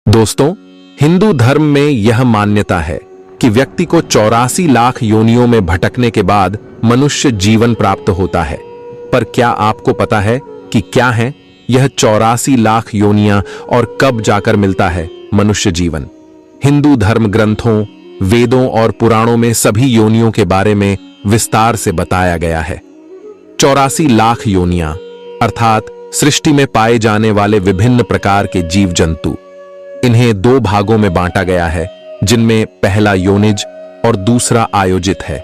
दोस्तों, हिंदू धर्म में यह मान्यता है कि व्यक्ति को 84 लाख योनियों में भटकने के बाद मनुष्य जीवन प्राप्त होता है। पर क्या आपको पता है कि क्या है यह 84 लाख योनियां और कब जाकर मिलता है मनुष्य जीवन? हिंदू धर्म ग्रंथों, वेदों और पुराणों में सभी योनियों के बारे में विस्तार से बताया गया है। 84 लाख योनियां अर्थात सृष्टि में पाए जाने वाले विभिन्न प्रकार के जीव जंतु। इन्हें दो भागों में बांटा गया है, जिनमें पहला योनिज और दूसरा आयोजित है।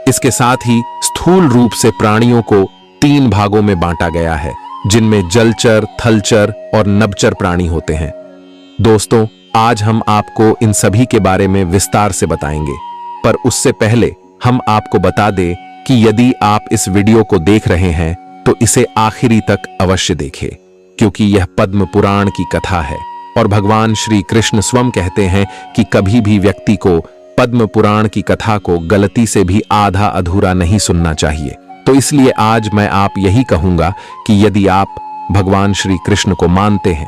इसके साथ ही स्थूल रूप से प्राणियों को 3 भागों में बांटा गया है, जिनमें जलचर, थलचर और नभचर प्राणी होते हैं। दोस्तों, आज हम आपको इन सभी के बारे में विस्तार से बताएंगे, पर उससे पहले हम आपको बता दें कि यदि आप इस वीडियो को देख रहे हैं तो इसे आखिरी तक अवश्य देखें, क्योंकि यह पद्म पुराण की कथा है और भगवान श्री कृष्ण स्वयं कहते हैं कि कभी भी व्यक्ति को पद्म पुराण की कथा को गलती से भी आधा अधूरा नहीं सुनना चाहिए। तो इसलिए आज मैं आप यही कहूंगा कि यदि आप भगवान श्री कृष्ण को मानते हैं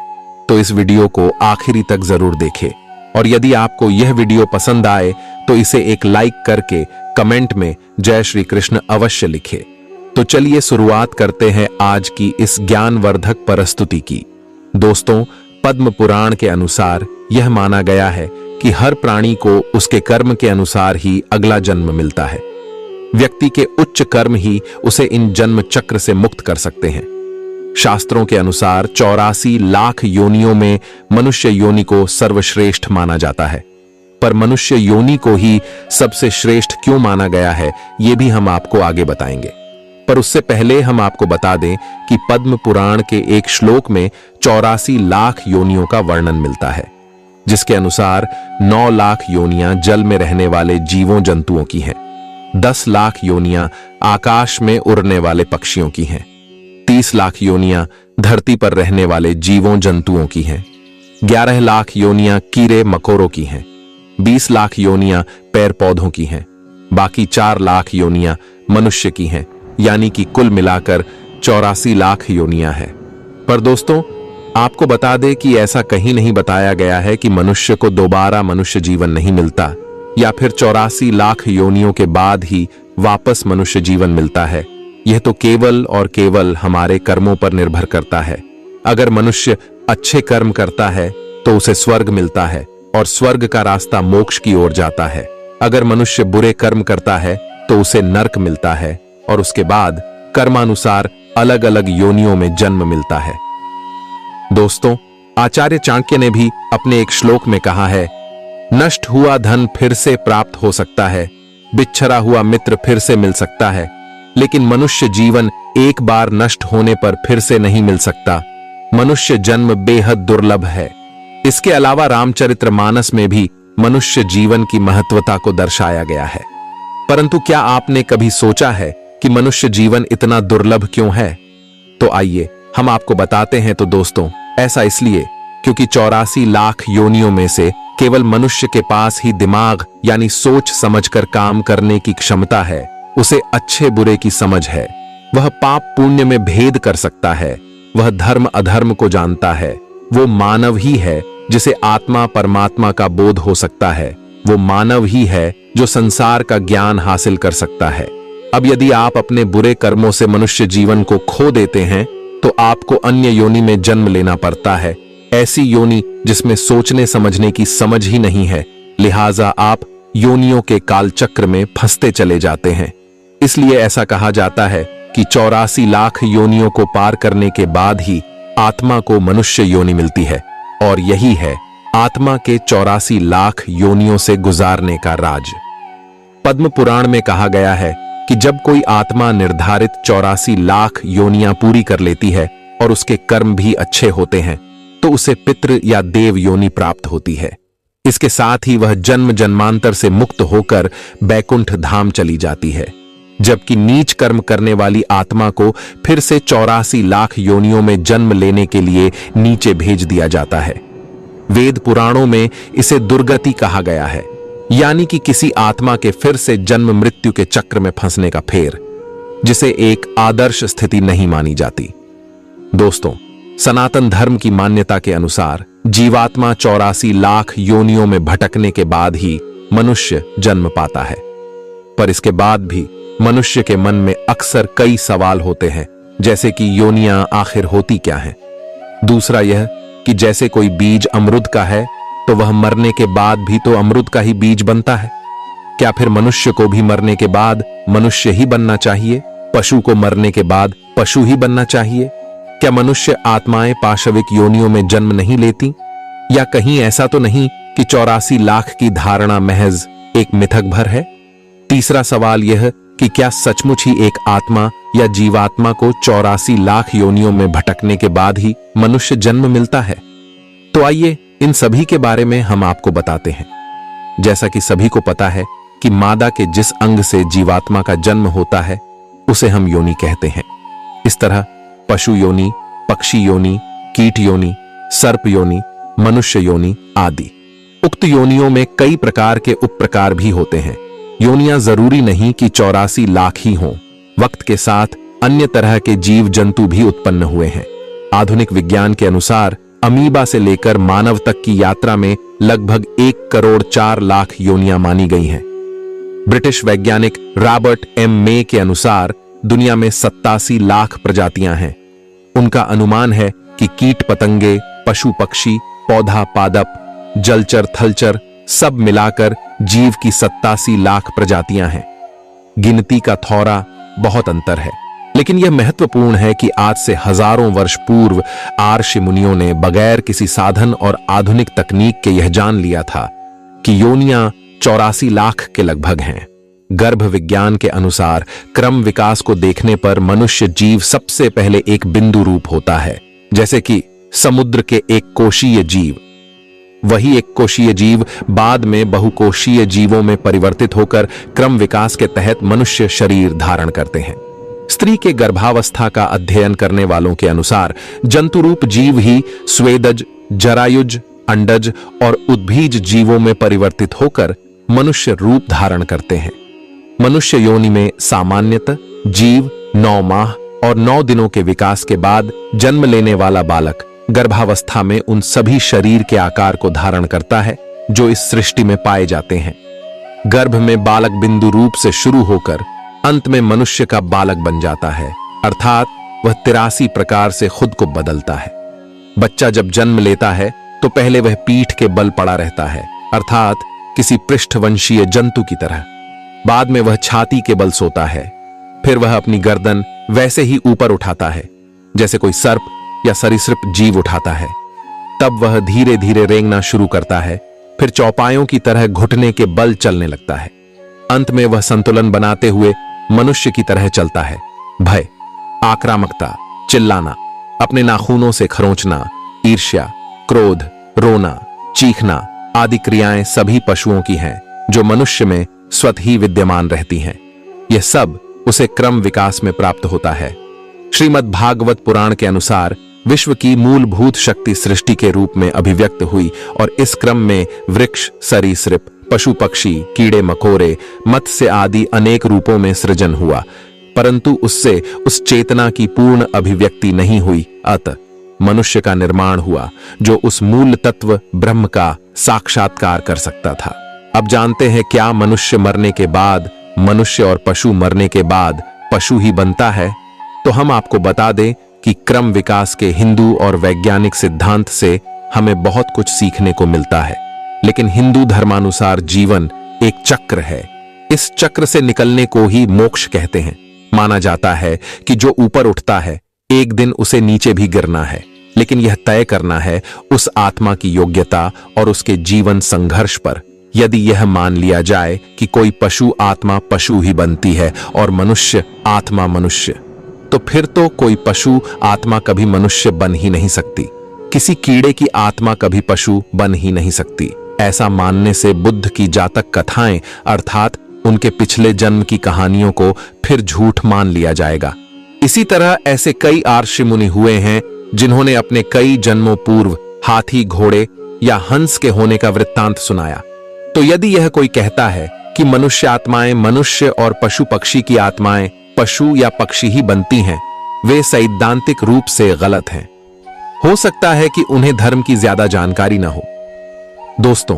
तो इस वीडियो को आखिरी तक जरूर देखें, और यदि आपको यह वीडियो पसंद आए तो इसे एक लाइक करके कमेंट में जय श्री कृष्ण अवश्य लिखें। तो चलिए शुरुआत करते हैं आज की इस ज्ञानवर्धक प्रस्तुति की। दोस्तों, पद्म पुराण के अनुसार यह माना गया है कि हर प्राणी को उसके कर्म के अनुसार ही अगला जन्म मिलता है। व्यक्ति के उच्च कर्म ही उसे इन जन्म चक्र से मुक्त कर सकते हैं। शास्त्रों के अनुसार 84 लाख योनियों में मनुष्य योनि को सर्वश्रेष्ठ माना जाता है। पर मनुष्य योनि को ही सबसे श्रेष्ठ क्यों माना गया है, यह भी हम आपको आगे बताएंगे। पर उससे पहले हम आपको बता दें कि पद्म पुराण के एक श्लोक में 84 लाख योनियों का वर्णन मिलता है, जिसके अनुसार 9 लाख योनियां जल में रहने वाले जीवों जंतुओं की हैं, 10 लाख योनियां आकाश में उड़ने वाले पक्षियों की हैं, 30 लाख योनियां धरती पर रहने वाले जीवों जंतुओं की हैं, 11 लाख योनियां कीड़े मकोड़ों की हैं, 20 लाख योनियां पेड़ पौधों की हैं, बाकी 4 लाख योनियां मनुष्य की हैं, यानी कि कुल मिलाकर 84 लाख योनियां हैं। पर दोस्तों, आपको बता दें कि ऐसा कहीं नहीं बताया गया है कि मनुष्य को दोबारा मनुष्य जीवन नहीं मिलता, या फिर 84 लाख योनियों के बाद ही वापस मनुष्य जीवन मिलता है। यह तो केवल और केवल हमारे कर्मों पर निर्भर करता है। अगर मनुष्य अच्छे कर्म करता है तो उसे स्वर्ग मिलता है, और स्वर्ग का रास्ता मोक्ष की ओर जाता है। अगर मनुष्य बुरे कर्म करता है तो उसे नरक मिलता है, और उसके बाद कर्मानुसार अलग अलग योनियों में जन्म मिलता है। दोस्तों, आचार्य चाणक्य ने भी अपने एक श्लोक में कहा है, नष्ट हुआ धन फिर से प्राप्त हो सकता है, बिछड़ा हुआ मित्र फिर से मिल सकता है, लेकिन मनुष्य जीवन एक बार नष्ट होने पर फिर से नहीं मिल सकता। मनुष्य जन्म बेहद दुर्लभ है। इसके अलावा रामचरितमानस में भी मनुष्य जीवन की महत्वता को दर्शाया गया है। परंतु क्या आपने कभी सोचा है कि मनुष्य जीवन इतना दुर्लभ क्यों है? तो आइए हम आपको बताते हैं। तो दोस्तों, ऐसा इसलिए क्योंकि 84 लाख योनियों में से केवल मनुष्य के पास ही दिमाग यानी सोच समझकर काम करने की क्षमता है। उसे अच्छे बुरे की समझ है। वह पाप पुण्य में भेद कर सकता है। वह धर्म अधर्म को जानता है। वो मानव ही है जिसे आत्मा परमात्मा का बोध हो सकता है। वो मानव ही है जो संसार का ज्ञान हासिल कर सकता है। अब यदि आप अपने बुरे कर्मों से मनुष्य जीवन को खो देते हैं तो आपको अन्य योनि में जन्म लेना पड़ता है, ऐसी योनि जिसमें सोचने समझने की समझ ही नहीं है। लिहाजा आप योनियों के कालचक्र में फंसते चले जाते हैं। इसलिए ऐसा कहा जाता है कि 84 लाख योनियों को पार करने के बाद ही आत्मा को मनुष्य योनि मिलती है, और यही है आत्मा के 84 लाख योनियों से गुजारने का राज। पद्म पुराण में कहा गया है कि जब कोई आत्मा निर्धारित 84 लाख योनियां पूरी कर लेती है और उसके कर्म भी अच्छे होते हैं तो उसे पितृ या देव योनि प्राप्त होती है। इसके साथ ही वह जन्म जन्मांतर से मुक्त होकर बैकुंठ धाम चली जाती है, जबकि नीच कर्म करने वाली आत्मा को फिर से 84 लाख योनियों में जन्म लेने के लिए नीचे भेज दिया जाता है। वेद पुराणों में इसे दुर्गति कहा गया है, यानी कि किसी आत्मा के फिर से जन्म मृत्यु के चक्र में फंसने का फेर, जिसे एक आदर्श स्थिति नहीं मानी जाती। दोस्तों, सनातन धर्म की मान्यता के अनुसार जीवात्मा 84 लाख योनियों में भटकने के बाद ही मनुष्य जन्म पाता है। पर इसके बाद भी मनुष्य के मन में अक्सर कई सवाल होते हैं, जैसे कि योनियां आखिर होती क्या हैं। दूसरा यह कि जैसे कोई बीज अमरूद का है तो वह मरने के बाद भी तो अमरूद का ही बीज बनता है। क्या फिर मनुष्य को भी मरने के बाद मनुष्य ही बनना चाहिए? पशु को मरने के बाद पशु ही बनना चाहिए? क्या मनुष्य आत्माएं पाशविक योनियों में जन्म नहीं लेती? या कहीं ऐसा तो नहीं कि 84 लाख की धारणा महज एक मिथक भर है? तीसरा सवाल यह कि क्या सचमुच ही एक आत्मा या जीवात्मा को 84 लाख योनियों में भटकने के बाद ही मनुष्य जन्म मिलता है? तो आइए इन सभी के बारे में हम आपको बताते हैं। जैसा कि सभी को पता है कि मादा के जिस अंग से जीवात्मा का जन्म होता है उसे हम योनि कहते हैं। इस तरह पशु योनि, पक्षी योनि, कीट योनि, सर्प योनि, मनुष्य योनि आदि। उक्त योनियों में कई प्रकार के उपप्रकार भी होते हैं। योनियां जरूरी नहीं कि 84 लाख ही हों। वक्त के साथ अन्य तरह के जीव जंतु भी उत्पन्न हुए हैं। आधुनिक विज्ञान के अनुसार अमीबा से लेकर मानव तक की यात्रा में लगभग 1 करोड़ 4 लाख योनियां मानी गई हैं। ब्रिटिश वैज्ञानिक रॉबर्ट एम मे के अनुसार दुनिया में 87 लाख प्रजातियां हैं। उनका अनुमान है कि कीट पतंगे, पशु पक्षी, पौधा पादप, जलचर थलचर सब मिलाकर जीव की 87 लाख प्रजातियां हैं। गिनती का थोड़ा बहुत अंतर है, लेकिन यह महत्वपूर्ण है कि आज से हजारों वर्ष पूर्व आर्षि मुनियों ने बगैर किसी साधन और आधुनिक तकनीक के यह जान लिया था कि योनियां 84 लाख के लगभग हैं। गर्भ विज्ञान के अनुसार क्रम विकास को देखने पर मनुष्य जीव सबसे पहले एक बिंदु रूप होता है, जैसे कि समुद्र के एक कोशीय जीव। वही एक कोशीय जीव बाद में बहुकोशीय जीवों में परिवर्तित होकर क्रम विकास के तहत मनुष्य शरीर धारण करते हैं। स्त्री के गर्भावस्था का अध्ययन करने वालों के अनुसार जंतुरूप जीव ही स्वेदज, जरायुज, अंडज और उद्भिज जीवों में परिवर्तित होकर मनुष्य रूप धारण करते हैं। मनुष्य योनि में सामान्यतः जीव 9 माह और 9 दिनों के विकास के बाद जन्म लेने वाला बालक गर्भावस्था में उन सभी शरीर के आकार को धारण करता है जो इस सृष्टि में पाए जाते हैं। गर्भ में बालक बिंदु रूप से शुरू होकर अंत में मनुष्य का बालक बन जाता है, अर्थात वह 83 प्रकार से खुद को बदलता है। बच्चा जब जन्म लेता है तो पहले वह पीठ के बल पड़ा रहता है, अर्थात किसी पृष्ठवंशीय जंतु की तरह। बाद में वह छाती के बल सोता है। फिर वह अपनी गर्दन वैसे ही ऊपर उठाता है जैसे कोई सर्प या सरीसृप जीव उठाता है। तब वह धीरे धीरे रेंगना शुरू करता है। फिर चौपायों की तरह घुटने के बल चलने लगता है। अंत में वह संतुलन बनाते हुए मनुष्य की तरह चलता है। भय, आक्रामकता, चिल्लाना, अपने नाखूनों से खरोंचना, ईर्ष्या, क्रोध, रोना, चीखना आदि क्रियाएं सभी पशुओं की हैं जो मनुष्य में स्वतः ही विद्यमान रहती हैं। यह सब उसे क्रम विकास में प्राप्त होता है। श्रीमद् भागवत पुराण के अनुसार विश्व की मूलभूत शक्ति सृष्टि के रूप में अभिव्यक्त हुई और इस क्रम में वृक्ष, सरीसृप, पशु पक्षी, कीड़े मकोड़े, मत्स्य आदि अनेक रूपों में सृजन हुआ, परंतु उससे उस चेतना की पूर्ण अभिव्यक्ति नहीं हुई। अतः मनुष्य का निर्माण हुआ जो उस मूल तत्व ब्रह्म का साक्षात्कार कर सकता था। अब जानते हैं क्या मनुष्य मरने के बाद मनुष्य और पशु मरने के बाद पशु ही बनता है? तो हम आपको बता दें कि क्रम विकास के हिंदू और वैज्ञानिक सिद्धांत से हमें बहुत कुछ सीखने को मिलता है, लेकिन हिंदू धर्मानुसार जीवन एक चक्र है। इस चक्र से निकलने को ही मोक्ष कहते हैं। माना जाता है कि जो ऊपर उठता है एक दिन उसे नीचे भी गिरना है, लेकिन यह तय करना है उस आत्मा की योग्यता और उसके जीवन संघर्ष पर। यदि यह मान लिया जाए कि कोई पशु आत्मा पशु ही बनती है और मनुष्य आत्मा मनुष्य, तो फिर तो कोई पशु आत्मा कभी मनुष्य बन ही नहीं सकती। किसी कीड़े की आत्मा कभी पशु बन ही नहीं सकती। ऐसा मानने से बुद्ध की जातक कथाएं अर्थात उनके पिछले जन्म की कहानियों को फिर झूठ मान लिया जाएगा। इसी तरह ऐसे कई आर्षि मुनि हुए हैं जिन्होंने अपने कई जन्मों पूर्व हाथी, घोड़े या हंस के होने का वृत्तांत सुनाया। तो यदि यह कोई कहता है कि मनुष्य आत्माएं मनुष्य और पशु पक्षी की आत्माएं पशु या पक्षी ही बनती हैं, वे सैद्धांतिक रूप से गलत हैं। हो सकता है कि उन्हें धर्म की ज्यादा जानकारी न हो। दोस्तों,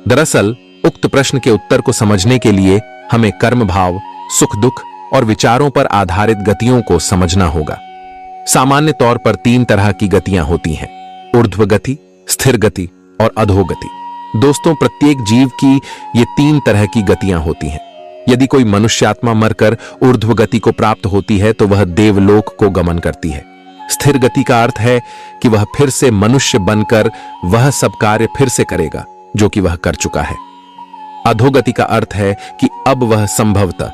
दरअसल उक्त प्रश्न के उत्तर को समझने के लिए हमें कर्म भाव, सुख दुख और विचारों पर आधारित गतियों को समझना होगा। सामान्य तौर पर 3 तरह की गतियां होती हैं: ऊर्ध्व गति, स्थिर गति और अधोगति। दोस्तों, प्रत्येक जीव की ये 3 तरह की गतियां होती हैं। यदि कोई मनुष्यात्मा मरकर ऊर्ध्व गति को प्राप्त होती है तो वह देवलोक को गमन करती है। स्थिर गति का अर्थ है कि वह फिर से मनुष्य बनकर वह सब कार्य फिर से करेगा जो कि वह कर चुका है। अधोगति का अर्थ है कि अब वह संभवतः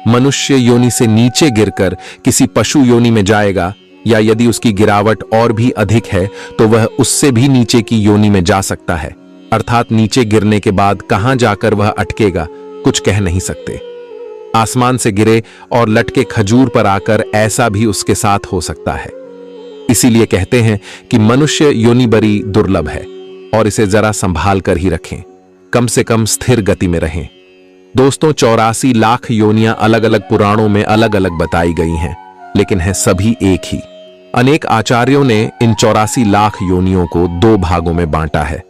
मनुष्य योनि से नीचे गिरकर किसी पशु योनि में जाएगा, या यदि उसकी गिरावट और भी अधिक है तो वह उससे भी नीचे की योनि में जा सकता है। अर्थात नीचे गिरने के बाद कहां जाकर वह अटकेगा, कुछ कह नहीं सकते। आसमान से गिरे और लटके खजूर पर आकर ऐसा भी उसके साथ हो सकता है। इसीलिए कहते हैं कि मनुष्य योनि बड़ी दुर्लभ है और इसे जरा संभाल कर ही रखें, कम से कम स्थिर गति में रहें। दोस्तों, 84 लाख योनियां अलग अलग पुराणों में अलग अलग बताई गई हैं, लेकिन है सभी एक ही। अनेक आचार्यों ने इन 84 लाख योनियों को 2 भागों में बांटा है।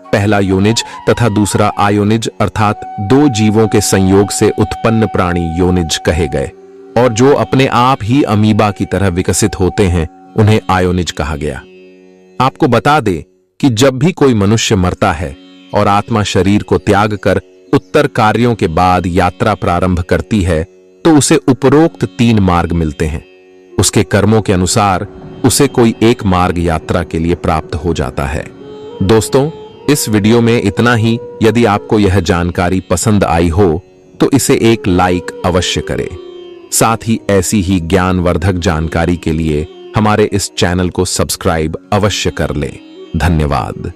पहला योनिज तथा दूसरा आयोनिज, अर्थात 2 जीवों के संयोग से उत्पन्न प्राणी योनिज कहे गए, और जो अपने आप ही अमीबा की तरह विकसित होते हैं उन्हें आयोनिज कहा गया। आपको बता दे कि जब भी कोई मनुष्य मरता है और आत्मा शरीर को त्याग कर उत्तर कार्यों के बाद यात्रा प्रारंभ करती है तो उसे उपरोक्त 3 मार्ग मिलते हैं। उसके कर्मों के अनुसार उसे कोई एक मार्ग यात्रा के लिए प्राप्त हो जाता है। दोस्तों, इस वीडियो में इतना ही। यदि आपको यह जानकारी पसंद आई हो तो इसे एक लाइक अवश्य करें। साथ ही ऐसी ही ज्ञानवर्धक जानकारी के लिए हमारे इस चैनल को सब्सक्राइब अवश्य कर लें। धन्यवाद।